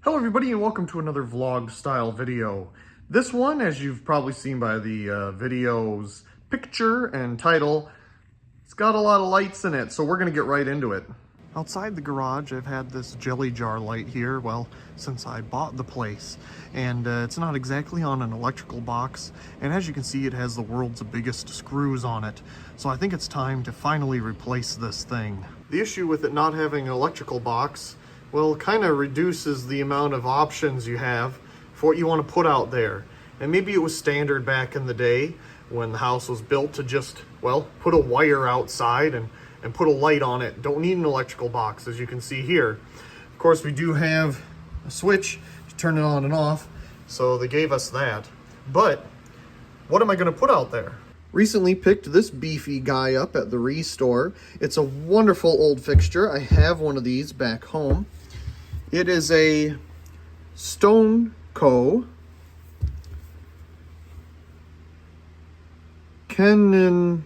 Hello everybody and welcome to another vlog style video. This one, as you've probably seen by the video's picture and title, it's got a lot of lights in it, so we're gonna get right into it. Outside the garage, I've had this jelly jar light here, well, since I bought the place. And it's not exactly on an electrical box, and as you can see, it has the world's biggest screws on it. So I think it's time to finally replace this thing. The issue with it not having an electrical box, well, it kind of reduces the amount of options you have for what you want to put out there. And maybe it was standard back in the day when the house was built to just, well, put a wire outside and put a light on it. Don't need an electrical box, as you can see here. Of course, we do have a switch to turn it on and off, so they gave us that. But what am I going to put out there? Recently picked this beefy guy up at the Restore. It's a wonderful old fixture. I have one of these back home. It is a Stone Co. Kenilworth,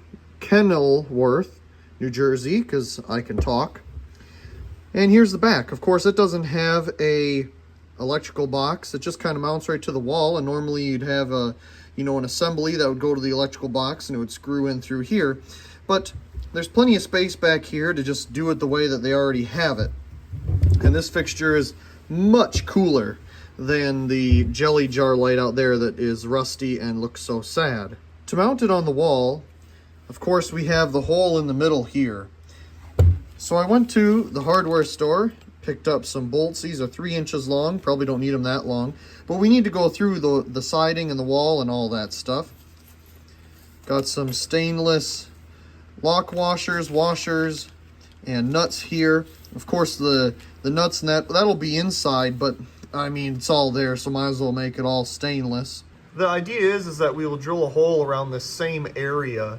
New Jersey, because I can talk. And here's the back. Of course, it doesn't have a electrical box. It just kind of mounts right to the wall, and normally you'd have an assembly that would go to the electrical box and it would screw in through here. But there's plenty of space back here to just do it the way that they already have it. And this fixture is much cooler than the jelly jar light out there that is rusty and looks so sad. To mount it on the wall, of course, we have the hole in the middle here. So I went to the hardware store, picked up some bolts. These are 3 inches long, probably don't need them that long, but we need to go through the siding and the wall and all that stuff. Got some stainless lock washers, and nuts here. Of course, the nuts and that'll be inside, but I mean, it's all there, so might as well make it all stainless. The idea is that we will drill a hole around this same area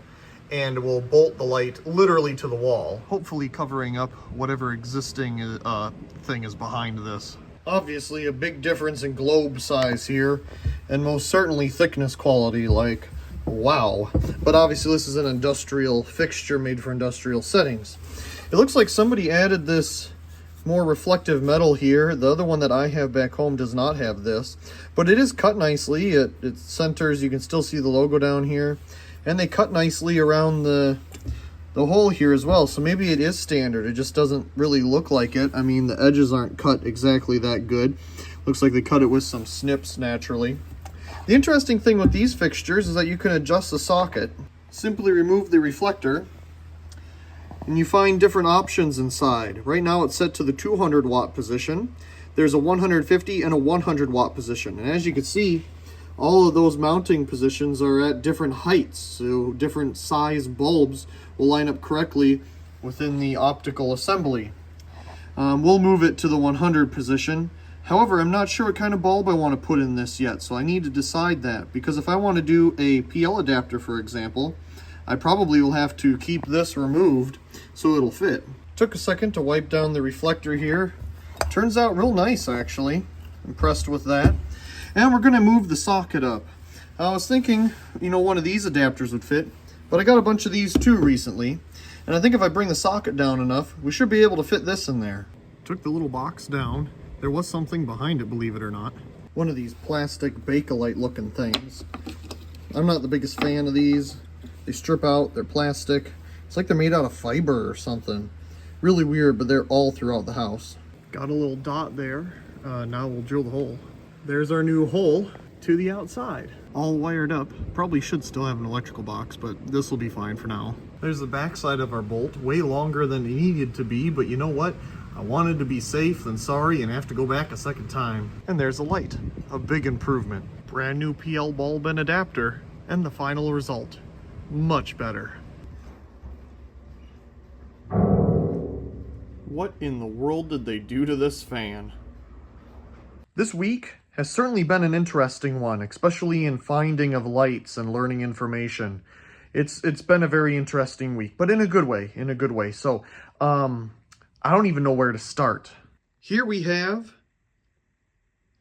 and we'll bolt the light literally to the wall, hopefully covering up whatever existing thing is behind this. Obviously, a big difference in globe size here, and most certainly thickness quality, like, wow. But obviously this is an industrial fixture made for industrial settings. It looks like somebody added this more reflective metal here. The other one that I have back home does not have this, but it is cut nicely. It centers, you can still see the logo down here, and they cut nicely around the hole here as well. So maybe it is standard, it just doesn't really look like it. I mean, the edges aren't cut exactly that good. Looks like they cut it with some snips naturally. The interesting thing with these fixtures is that you can adjust the socket. Simply remove the reflector and you find different options inside. Right now it's set to the 200 watt position. There's a 150 and a 100 watt position. And as you can see, all of those mounting positions are at different heights. So different size bulbs will line up correctly within the optical assembly. We'll move it to the 100 position. However, I'm not sure what kind of bulb I want to put in this yet, so I need to decide that. Because if I want to do a PL adapter, for example, I probably will have to keep this removed so it'll fit. Took a second to wipe down the reflector here. Turns out real nice, actually. Impressed with that. And we're going to move the socket up. I was thinking, one of these adapters would fit, but I got a bunch of these too recently. And I think if I bring the socket down enough, we should be able to fit this in there. Took the little box down. There was something behind it, believe it or not. One of these plastic Bakelite looking things. I'm not the biggest fan of these. They strip out, they're plastic. It's like they're made out of fiber or something. Really weird, but they're all throughout the house. Got a little dot there. Now we'll drill the hole. There's our new hole to the outside. All wired up. Probably should still have an electrical box, but this will be fine for now. There's the back side of our bolt. Way longer than it needed to be, but you know what? I wanted to be safe than sorry and have to go back a second time. And there's a light. A big improvement. Brand new PL bulb and adapter. And the final result. Much better. What in the world did they do to this fan? This week has certainly been an interesting one, especially in finding of lights and learning information. It's been a very interesting week, but in a good way, So, I don't even know where to start. Here we have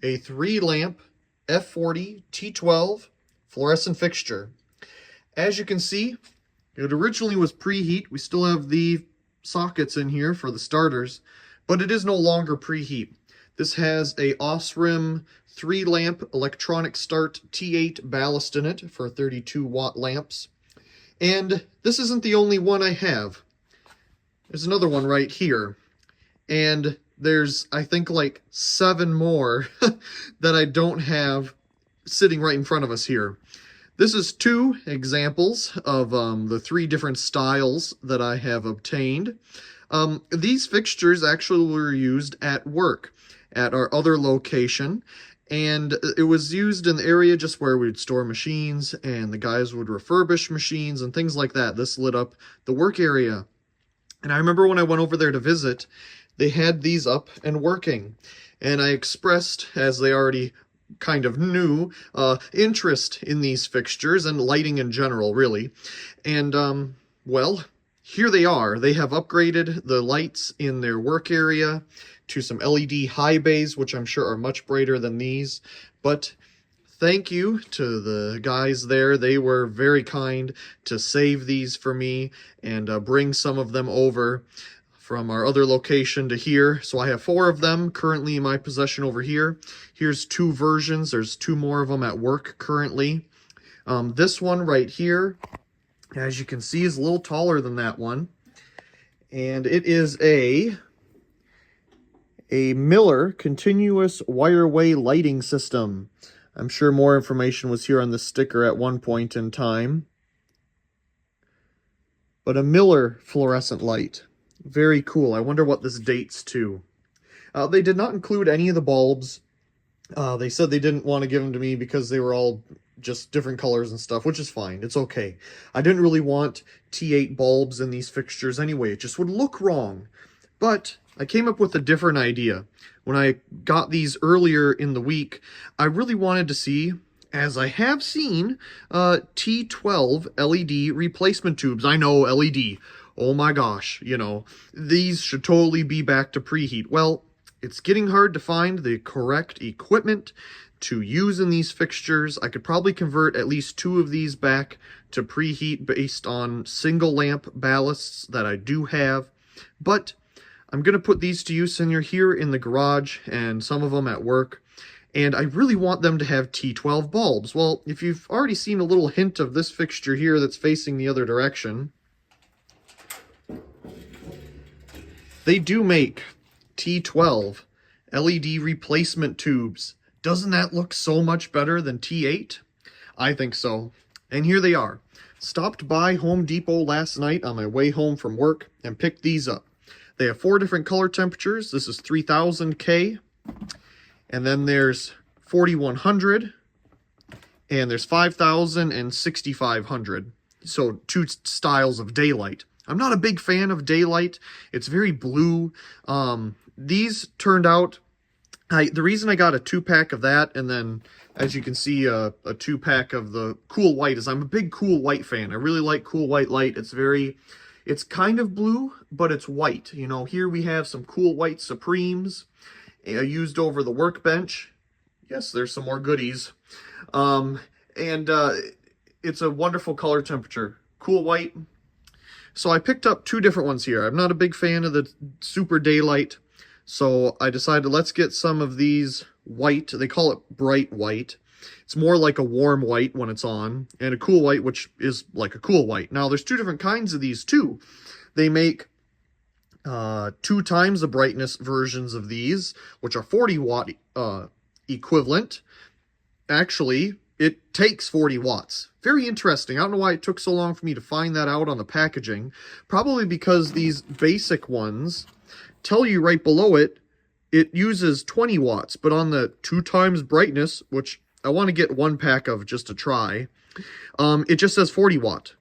a 3-lamp F40 T12 fluorescent fixture. As you can see, it originally was preheat. We still have the sockets in here for the starters, but it is no longer preheat. This has a Osram 3-lamp electronic start T8 ballast in it for 32-watt lamps. And this isn't the only one I have. There's another one right here. And there's, I think, like 7 more that I don't have sitting right in front of us here. This is 2 examples of the 3 different styles that I have obtained. These fixtures actually were used at work at our other location, and it was used in the area just where we'd store machines and the guys would refurbish machines and things like that. This lit up the work area. And I remember when I went over there to visit, they had these up and working, and I expressed, as they already kind of knew, interest in these fixtures and lighting in general, really. And well, here they are. They have upgraded the lights in their work area to some LED high bays, which I'm sure are much brighter than these. But thank you to the guys there. They were very kind to save these for me and bring some of them over from our other location to here. So I have 4 of them currently in my possession over here. Here's 2 versions. There's 2 more of them at work currently. This one right here, as you can see, is a little taller than that one. And it is a Miller continuous wireway lighting system. I'm sure more information was here on the sticker at one point in time. But a Miller fluorescent light. Very cool. I wonder what this dates to. They did not include any of the bulbs. They said they didn't want to give them to me because they were all just different colors and stuff, which is fine. It's okay. I didn't really want T8 bulbs in these fixtures anyway. It just would look wrong. But I came up with a different idea. When I got these earlier in the week, I really wanted to see, as I have seen, T12 LED replacement tubes. I know, LED. Oh my gosh, you know, these should totally be back to preheat. Well, it's getting hard to find the correct equipment to use in these fixtures. I could probably convert at least 2 of these back to preheat based on single lamp ballasts that I do have. But I'm going to put these to use here in the garage and some of them at work. And I really want them to have T12 bulbs. Well, if you've already seen a little hint of this fixture here that's facing the other direction, they do make T12 LED replacement tubes. Doesn't that look so much better than T8? I think so. And here they are. Stopped by Home Depot last night on my way home from work and picked these up. They have 4 different color temperatures. This is 3000K. And then there's 4100. And there's 5000 and 6500. So 2 styles of daylight. I'm not a big fan of daylight. It's very blue. These turned out, the reason I got a 2-pack of that, and then, as you can see, a 2-pack of the cool white, is I'm a big cool white fan. I really like cool white light. It's kind of blue, but it's white. You know, here we have some cool white Supremes used over the workbench. Yes, there's some more goodies. It's a wonderful color temperature. Cool white. So I picked up 2 different ones here. I'm not a big fan of the super daylight, so I decided let's get some of these white. They call it bright white. It's more like a warm white when it's on, and a cool white, which is like a cool white. Now, there's 2 different kinds of these, too. They make 2 times the brightness versions of these, which are 40-watt equivalent. Actually, it takes 40 watts. Very interesting. I don't know why it took so long for me to find that out on the packaging. Probably because these basic ones tell you right below it, it uses 20 watts. But on the 2 times brightness, which I want to get 1 pack of just to try, it just says 40 watt.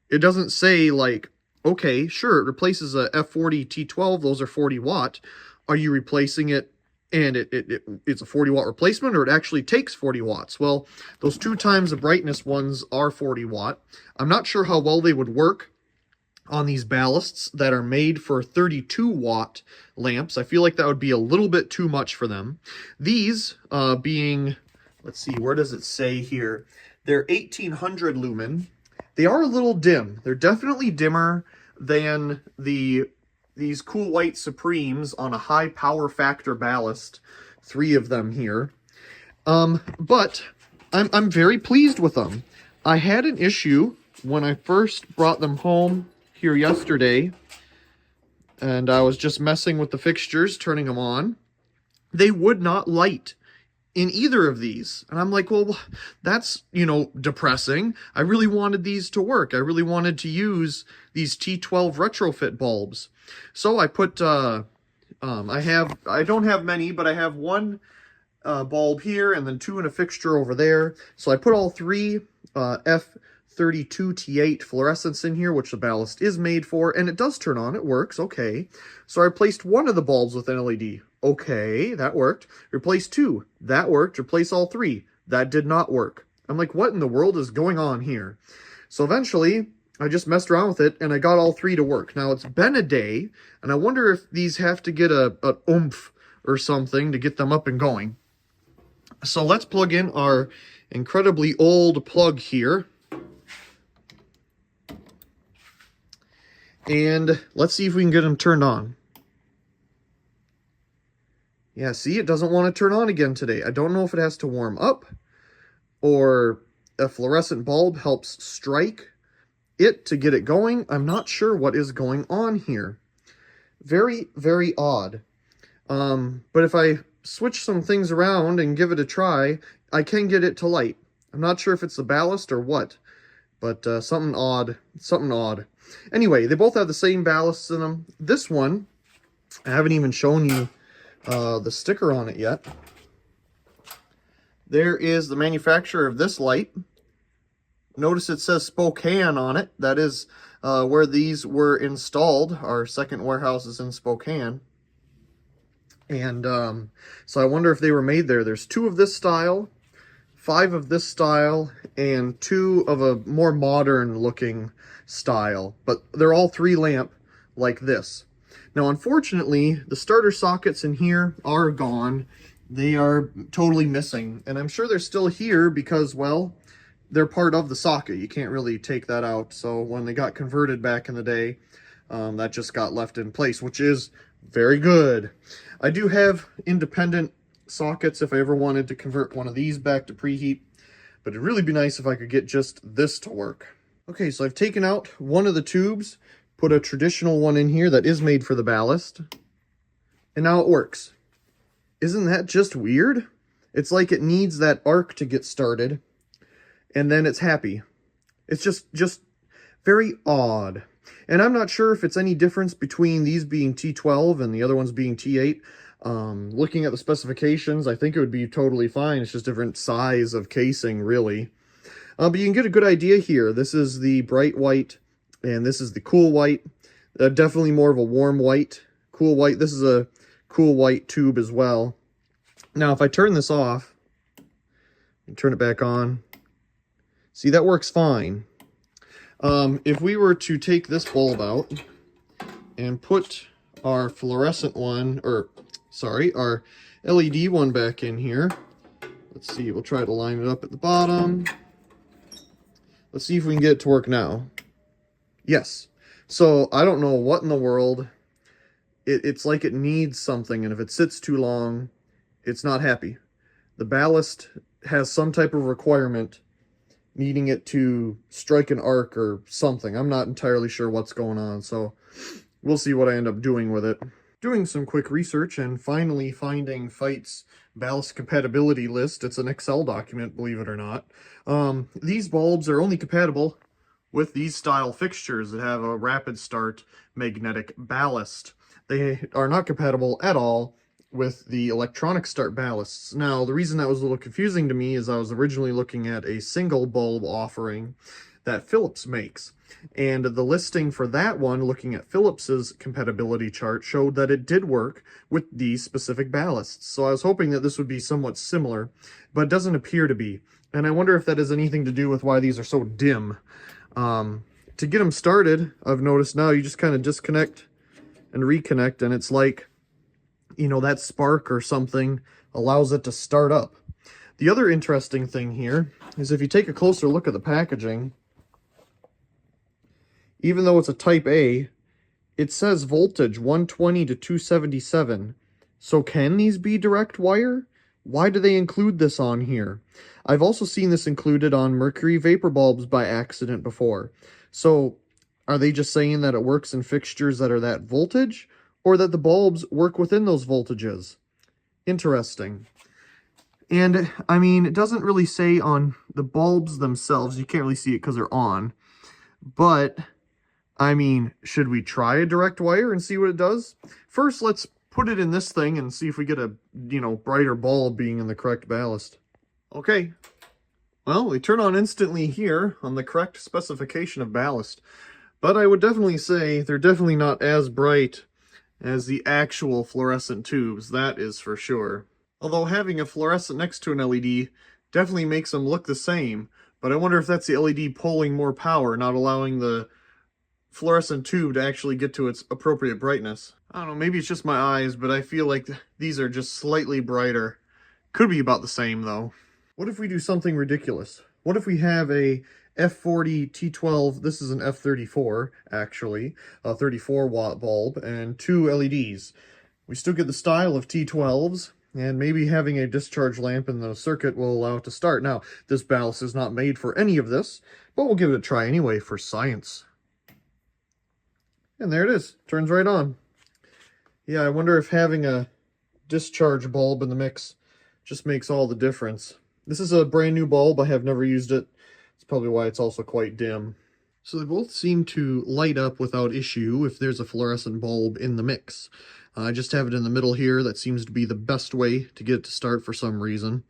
It doesn't say, like, okay, sure, it replaces a F40 T12. Those are 40 watt. Are you replacing it and it's a 40 watt replacement, or it actually takes 40 watts? Well, those 2 times the brightness ones are 40 watt. I'm not sure how well they would work on these ballasts that are made for 32 watt lamps. I feel like that would be a little bit too much for them. These being, let's see, where does it say here? They're 1800 lumen. They are a little dim. They're definitely dimmer than the these Cool White Supremes on a high power factor ballast, 3 of them here. But I'm very pleased with them. I had an issue when I first brought them home here yesterday, and I was just messing with the fixtures, turning them on. They would not light in either of these. And I'm like, well, that's, depressing. I really wanted these to work. I really wanted to use these T12 retrofit bulbs. So I put, I don't have many, but I have one bulb here and then 2 in a fixture over there. So I put all 3 F32T8 fluorescents in here, which the ballast is made for, and it does turn on. It works, okay. So I replaced one of the bulbs with an LED. Okay, that worked. Replace 2. That worked. Replace all 3. That did not work. I'm like, what in the world is going on here? So eventually, I just messed around with it, and I got all 3 to work. Now, it's been a day, and I wonder if these have to get a oomph or something to get them up and going. So let's plug in our incredibly old plug here. And let's see if we can get them turned on. Yeah, see, it doesn't want to turn on again today. I don't know if it has to warm up or a fluorescent bulb helps strike it to get it going. I'm not sure what is going on here. Very, very odd. But if I switch some things around and give it a try, I can get it to light. I'm not sure if it's the ballast or what, but something odd. Anyway, they both have the same ballasts in them. This one, I haven't even shown you the sticker on it yet. There is the manufacturer of this light. Notice it says Spokane on it. That is where these were installed. Our second warehouse is in Spokane. And so I wonder if they were made there. There's 2 of this style, 5 of this style, and 2 of a more modern looking style. But they're all 3 lamp like this. Now, unfortunately, the starter sockets in here are gone. They are totally missing. And I'm sure they're still here because, well, they're part of the socket. You can't really take that out. So when they got converted back in the day, that just got left in place, which is very good. I do have independent sockets if I ever wanted to convert one of these back to preheat, but it'd really be nice if I could get just this to work. Okay, so I've taken out one of the tubes, put a traditional one in here that is made for the ballast, and now it works. Isn't that just weird? It's like it needs that arc to get started, and then it's happy. It's just very odd. And I'm not sure if it's any difference between these being T12 and the other ones being T8. Looking at the specifications, I think it would be totally fine. It's just different size of casing, really. But you can get a good idea here. This is the bright white, and this is the cool white. Definitely more of a warm white. Cool white. This is a cool white tube as well. Now, if I turn this off and turn it back on, see, that works fine. If we were to take this bulb out and put our fluorescent one, or sorry, our LED one back in here, let's see, we'll try to line it up at the bottom. Let's see if we can get it to work now. Yes. So I don't know what in the world. It's like it needs something, and if it sits too long, it's not happy. The ballast has some type of requirement needing it to strike an arc or something. I'm not entirely sure what's going on, so we'll see what I end up doing with it. Doing some quick research and finally finding Fite's ballast compatibility list. It's an Excel document, believe it or not. These bulbs are only compatible with these style fixtures that have a rapid start magnetic ballast. They are not compatible at all with the electronic start ballasts. Now, the reason that was a little confusing to me is I was originally looking at a single bulb offering that Philips makes. And the listing for that one, looking at Philips's compatibility chart, showed that it did work with these specific ballasts. So I was hoping that this would be somewhat similar, but it doesn't appear to be. And I wonder if that has anything to do with why these are so dim. To get them started, I've noticed now you just kind of disconnect and reconnect, and it's like, you know, that spark or something allows it to start up. The other interesting thing here is if you take a closer look at the packaging, even though it's a Type A, It says voltage 120 to 277. So can these be direct wire? Why do they include this on here? I've also seen this included on mercury vapor bulbs by accident before. So are they just saying that it works in fixtures that are that voltage, or that the bulbs work within those voltages? Interesting. And I mean, it doesn't really say on the bulbs themselves. You can't really see it because they're on. But I mean, should we try a direct wire and see what it does? First, let's put it in this thing and see if we get a, brighter bulb being in the correct ballast. Okay. Well, they turn on instantly here on the correct specification of ballast. But I would definitely say they're definitely not as bright as the actual fluorescent tubes, that is for sure. Although having a fluorescent next to an LED definitely makes them look the same, but I wonder if that's the LED pulling more power, not allowing the fluorescent tube to actually get to its appropriate brightness. I don't know, maybe it's just my eyes, but I feel like these are just slightly brighter. Could be about the same, though. What if we do something ridiculous? What if we have a F40 T12, this is an F34, actually, a 34-watt bulb, and 2 LEDs. We still get the style of T12s, and maybe having a discharge lamp in the circuit will allow it to start. Now, this ballast is not made for any of this, but we'll give it a try anyway for science. And there it is. Turns right on. Yeah, I wonder if having a discharge bulb in the mix just makes all the difference. This is a brand new bulb. I have never used it. It's probably why it's also quite dim. So they both seem to light up without issue if there's a fluorescent bulb in the mix. I just have it in the middle here. That seems to be the best way to get it to start for some reason.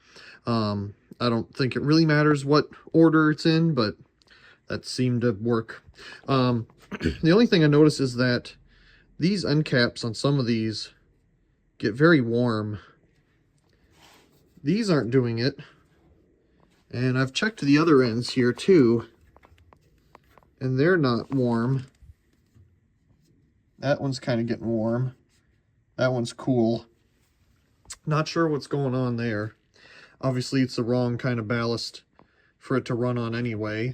I don't think it really matters what order it's in, but that seemed to work. The only thing I notice is that these end caps on some of these get very warm. These aren't doing it. And I've checked the other ends here too, and they're not warm. That one's kind of getting warm. That one's cool. Not sure what's going on there. Obviously it's the wrong kind of ballast for it to run on anyway,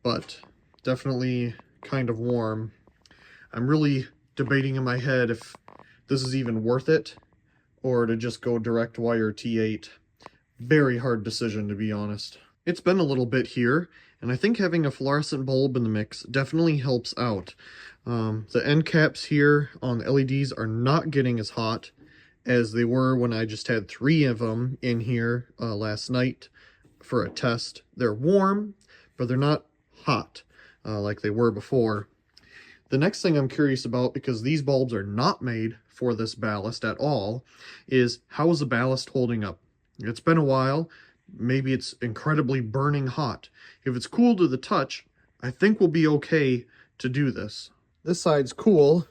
but definitely kind of warm. I'm really debating in my head if this is even worth it or to just go direct wire T8. Very hard decision, to be honest. It's been a little bit here, and I think having a fluorescent bulb in the mix definitely helps out. The end caps here on the LEDs are not getting as hot as they were when I just had 3 of them in here last night for a test. They're warm, but they're not hot like they were before. The next thing I'm curious about, because these bulbs are not made for this ballast at all, is how is the ballast holding up? It's been a while. Maybe it's incredibly burning hot. If it's cool to the touch, I think we'll be okay to do this. This side's cool,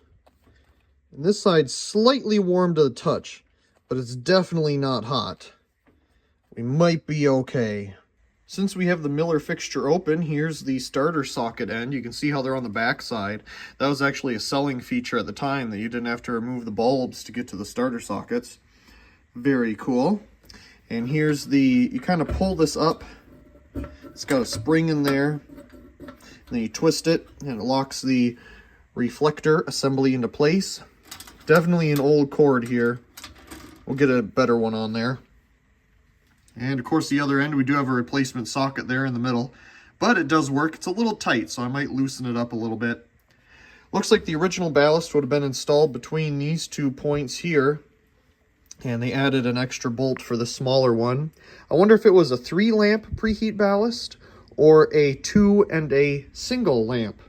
and this side's slightly warm to the touch, but it's definitely not hot. We might be okay. Since we have the Miller fixture open, here's the starter socket end. You can see how they're on the back side. That was actually a selling feature at the time, that you didn't have to remove the bulbs to get to the starter sockets. Very cool. And here's you kind of pull this up. It's got a spring in there. And then you twist it, and it locks the reflector assembly into place. Definitely an old cord here. We'll get a better one on there. And of course the other end, we do have a replacement socket there in the middle. But it does work. It's a little tight, so I might loosen it up a little bit. Looks like the original ballast would have been installed between these 2 points here. And they added an extra bolt for the smaller one. I wonder if it was a 3-lamp preheat ballast or a 2 and a single lamp.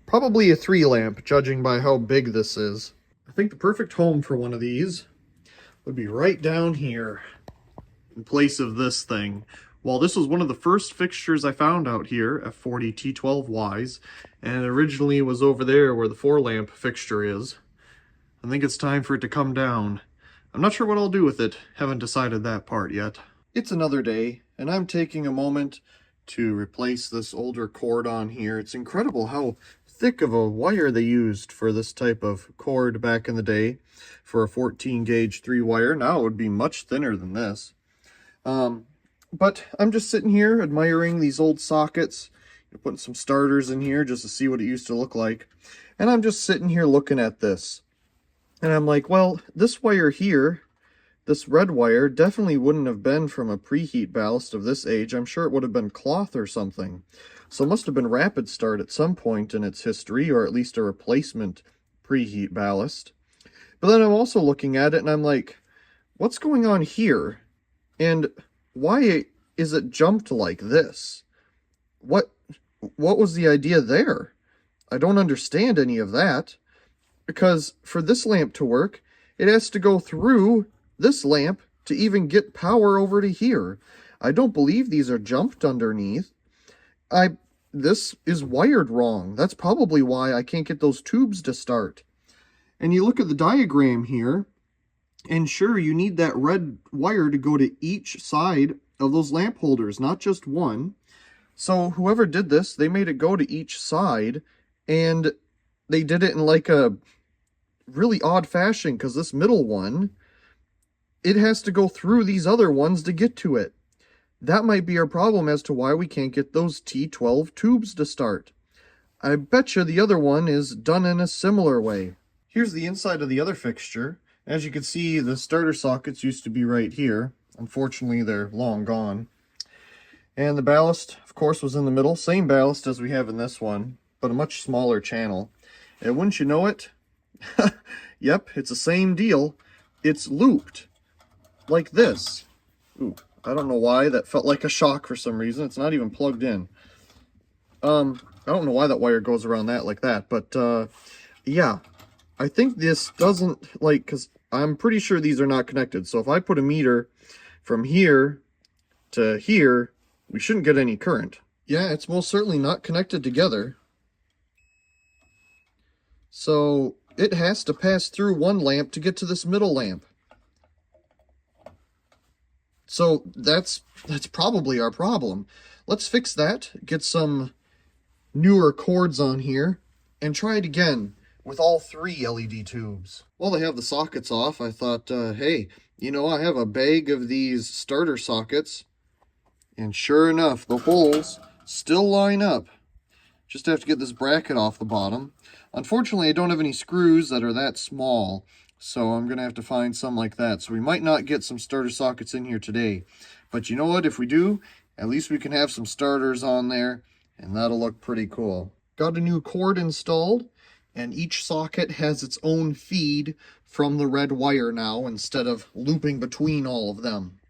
Probably a 3-lamp, judging by how big this is. I think the perfect home for one of these would be right down here in place of this thing. Well, this was one of the first fixtures I found out here, F40 T12Ys, and it originally was over there where the 4-lamp fixture is. I think it's time for it to come down. I'm not sure what I'll do with it. Haven't decided that part yet. It's another day, and I'm taking a moment to replace this older cord on here. It's incredible how thick of a wire they used for this type of cord back in the day for a 14 gauge 3-wire. Now it would be much thinner than this. But I'm just sitting here admiring these old sockets. Putting some starters in here just to see what it used to look like. And I'm just sitting here looking at this. And I'm like, well, this wire here, this red wire, definitely wouldn't have been from a preheat ballast of this age. I'm sure it would have been cloth or something. So it must have been rapid start at some point in its history, or at least a replacement preheat ballast. But then I'm also looking at it and I'm like, what's going on here? And why is it jumped like this? What was the idea there? I don't understand any of that. Because for this lamp to work, it has to go through this lamp to even get power over to here. I don't believe these are jumped underneath. This is wired wrong. That's probably why I can't get those tubes to start. And you look at the diagram here, and sure, you need that red wire to go to each side of those lamp holders, not just one. So whoever did this, they made it go to each side, and they did it in like a really odd fashion, because this middle one, it has to go through these other ones to get to it. That might be our problem as to why we can't get those T12 tubes to start. I bet you the other one is done in a similar way. Here's the inside of the other fixture. As you can see, the starter sockets used to be right here. Unfortunately, they're long gone. And the ballast, of course, was in the middle. Same ballast as we have in this one, but a much smaller channel. And wouldn't you know it, yep, it's the same deal. It's looped like this. Ooh, I don't know why that felt like a shock for some reason. It's not even plugged in. I don't know why that wire goes around that like that, but yeah, I think this doesn't, like, because I'm pretty sure these are not connected. So if I put a meter from here to here, we shouldn't get any current. Yeah, it's most certainly not connected together. So it has to pass through one lamp to get to this middle lamp. So that's probably our problem. Let's fix that, get some newer cords on here, and try it again with all 3 LED tubes. While I have the sockets off, I thought, hey, you know, I have a bag of these starter sockets, and sure enough, the holes still line up. Just have to get this bracket off the bottom. Unfortunately, I don't have any screws that are that small, so I'm going to have to find some like that. So we might not get some starter sockets in here today. But you know what? If we do, at least we can have some starters on there, and that'll look pretty cool. Got a new cord installed, and each socket has its own feed from the red wire now, instead of looping between all of them.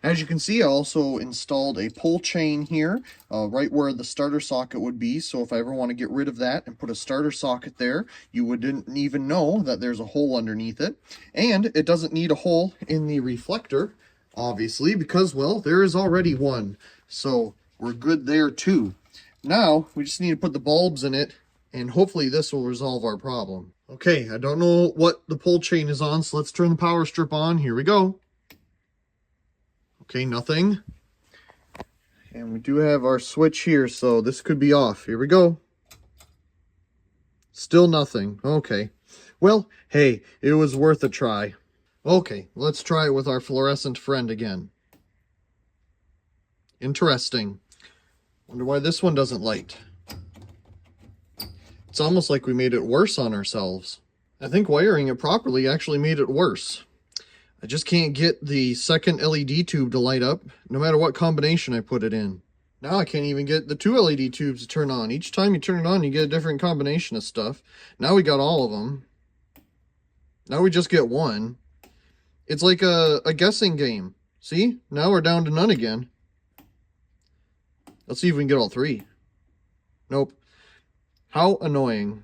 As you can see, I also installed a pull chain here, right where the starter socket would be. So if I ever want to get rid of that and put a starter socket there, you wouldn't even know that there's a hole underneath it. And it doesn't need a hole in the reflector, obviously, because, well, there is already one. So we're good there too. Now, we just need to put the bulbs in it, and hopefully this will resolve our problem. Okay, I don't know what the pull chain is on, so let's turn the power strip on. Here we go. Okay, nothing. And we do have our switch here, so this could be off. Here we go. Still nothing. Okay. Well, hey, it was worth a try. Okay, let's try it with our fluorescent friend again. Interesting. Wonder why this one doesn't light. It's almost like we made it worse on ourselves. I think wiring it properly actually made it worse. I just can't get the second LED tube to light up, no matter what combination I put it in. Now I can't even get the 2 LED tubes to turn on. Each time you turn it on, you get a different combination of stuff. Now we got all of them. Now we just get one. It's like a guessing game. See? Now we're down to none again. Let's see if we can get all 3. Nope. How annoying.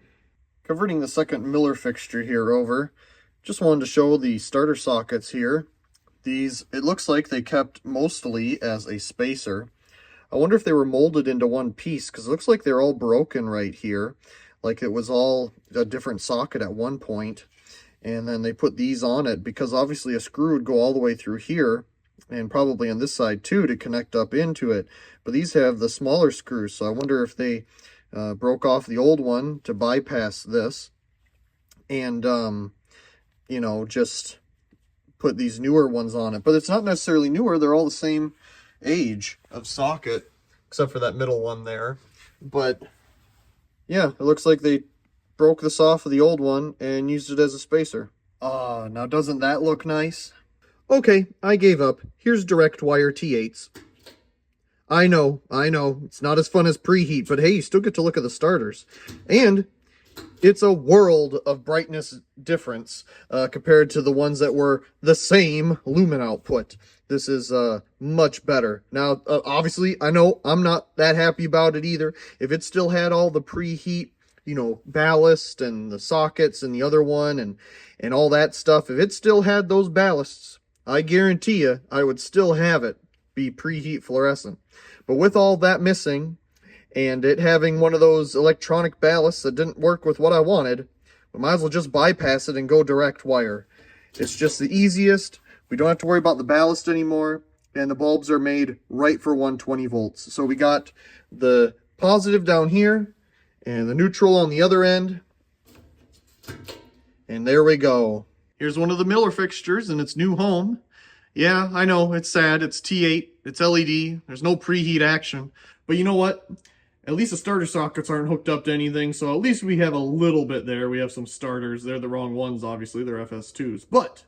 Converting the second Miller fixture here over. Just wanted to show the starter sockets here. These, it looks like they kept mostly as a spacer. I wonder if they were molded into one piece, because it looks like they're all broken right here. Like it was all a different socket at one point. And then they put these on it, because obviously a screw would go all the way through here, and probably on this side too, to connect up into it. But these have the smaller screws, so I wonder if they broke off the old one to bypass this. And, you know, just put these newer ones on it. But it's not necessarily newer. They're all the same age of socket, except for that middle one there. But yeah, it looks like they broke this off of the old one and used it as a spacer. Now doesn't that look nice? Okay, I gave up. Here's direct wire T8s. I know, it's not as fun as preheat, but hey, you still get to look at the starters. And it's a world of brightness difference compared to the ones that were the same lumen output. This is much better. Now, obviously, I know I'm not that happy about it either. If it still had all the preheat, you know, ballast and the sockets and the other one and all that stuff, if it still had those ballasts, I guarantee you I would still have it be preheat fluorescent. But with all that missing, and it having one of those electronic ballasts that didn't work with what I wanted, we might as well just bypass it and go direct wire. It's just the easiest. We don't have to worry about the ballast anymore, and the bulbs are made right for 120 volts. So we got the positive down here, and the neutral on the other end, and there we go. Here's one of the Miller fixtures in its new home. Yeah, I know, it's sad, it's T8, it's LED, there's no preheat action, but you know what? At least the starter sockets aren't hooked up to anything, so at least we have a little bit there. We have some starters. They're the wrong ones, obviously. They're FS2s. But,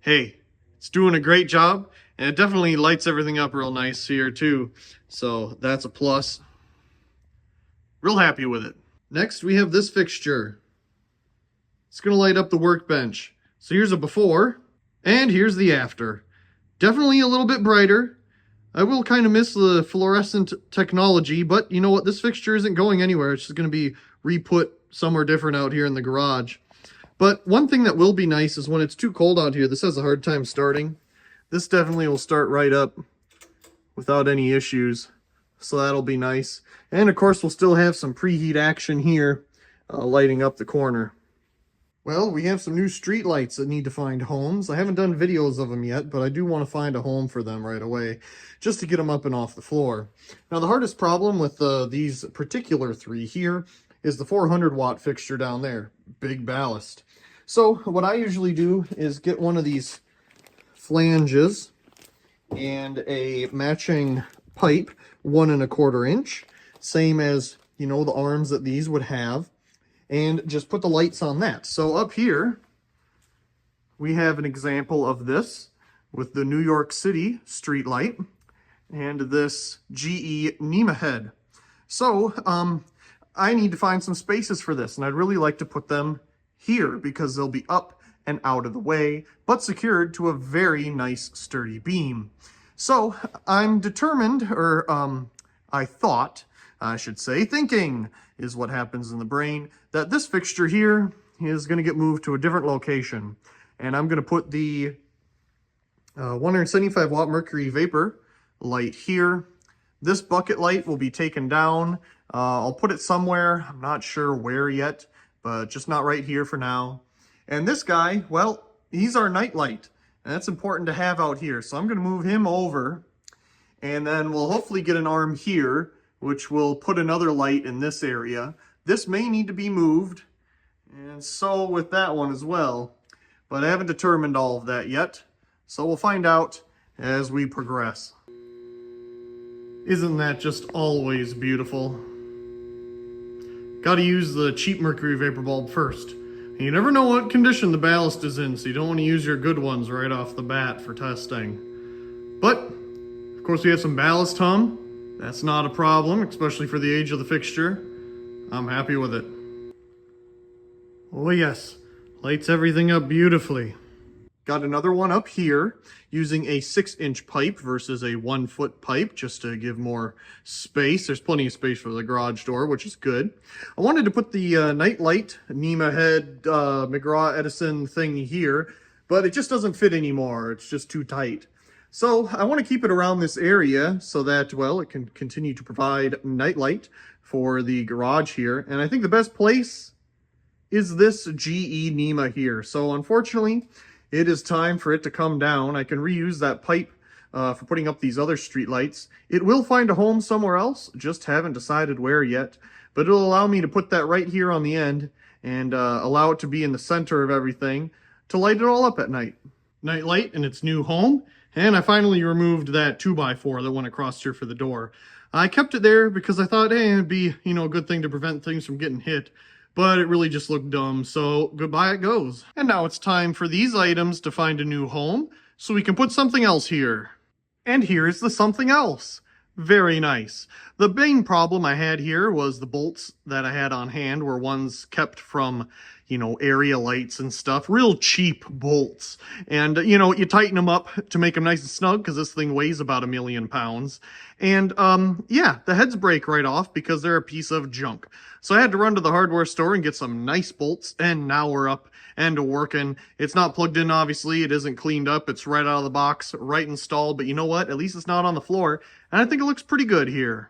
hey, it's doing a great job, and it definitely lights everything up real nice here, too. So that's a plus. Real happy with it. Next, we have this fixture. It's going to light up the workbench. So here's a before, and here's the after. Definitely a little bit brighter. I will kind of miss the fluorescent technology, but you know what? This fixture isn't going anywhere. It's just going to be re-put somewhere different out here in the garage. But one thing that will be nice is when it's too cold out here, this has a hard time starting. This definitely will start right up without any issues. So that'll be nice. And of course, we'll still have some preheat action here, lighting up the corner. Well, we have some new street lights that need to find homes. I haven't done videos of them yet, but I do want to find a home for them right away, just to get them up and off the floor. Now, the hardest problem with these particular three here is the 400 watt fixture down there, big ballast. So what I usually do is get one of these flanges and a matching pipe, 1 1/4 inch, same as, you know, the arms that these would have, and just put the lights on that. So up here, we have an example of this with the New York City street light and this GE NEMA head. So I need to find some spaces for this, and I'd really like to put them here because they'll be up and out of the way, but secured to a very nice sturdy beam. So I'm determined, or I should say, thinking is what happens in the brain, that this fixture here is going to get moved to a different location. And I'm going to put the 175 watt mercury vapor light here. This bucket light will be taken down. I'll put it somewhere. I'm not sure where yet, but just not right here for now. And this guy, well, he's our night light. And that's important to have out here. So I'm going to move him over. And then we'll hopefully get an arm here, which will put another light in this area. This may need to be moved, and so with that one as well. But I haven't determined all of that yet, so we'll find out as we progress. Isn't that just always beautiful? Gotta use the cheap mercury vapor bulb first. And you never know what condition the ballast is in, so you don't want to use your good ones right off the bat for testing. But, of course, we have some ballast hum. That's not a problem, especially for the age of the fixture. I'm happy with it. Oh yes, lights everything up beautifully. Got another one up here using a 6-inch pipe versus a 1-foot pipe just to give more space. There's plenty of space for the garage door, which is good. I wanted to put the night light NEMA head McGraw Edison thing here, but it just doesn't fit anymore. It's just too tight. So I want to keep it around this area so that, well, it can continue to provide night light for the garage here. And I think the best place is this GE NEMA here. So unfortunately, it is time for it to come down. I can reuse that pipe for putting up these other street lights. It will find a home somewhere else, just haven't decided where yet. But it'll allow me to put that right here on the end and allow it to be in the center of everything to light it all up at night. Night light in its new home And I finally removed that 2x4 that went across here for the door. I kept it there because I thought, hey, it'd be, a good thing to prevent things from getting hit. But it really just looked dumb, so goodbye it goes. And now it's time for these items to find a new home, so we can put something else here. And here's the something else. Very nice. The main problem I had here was the bolts that I had on hand were ones kept from, area lights and stuff. Real cheap bolts. And, you tighten them up to make them nice and snug because this thing weighs about 1,000,000 pounds. And, yeah, the heads break right off because they're a piece of junk. So I had to run to the hardware store and get some nice bolts, and now we're up and working. It's not plugged in, obviously. It isn't cleaned up. It's right out of the box, right installed. But you know what? At least it's not on the floor. And I think it looks pretty good here.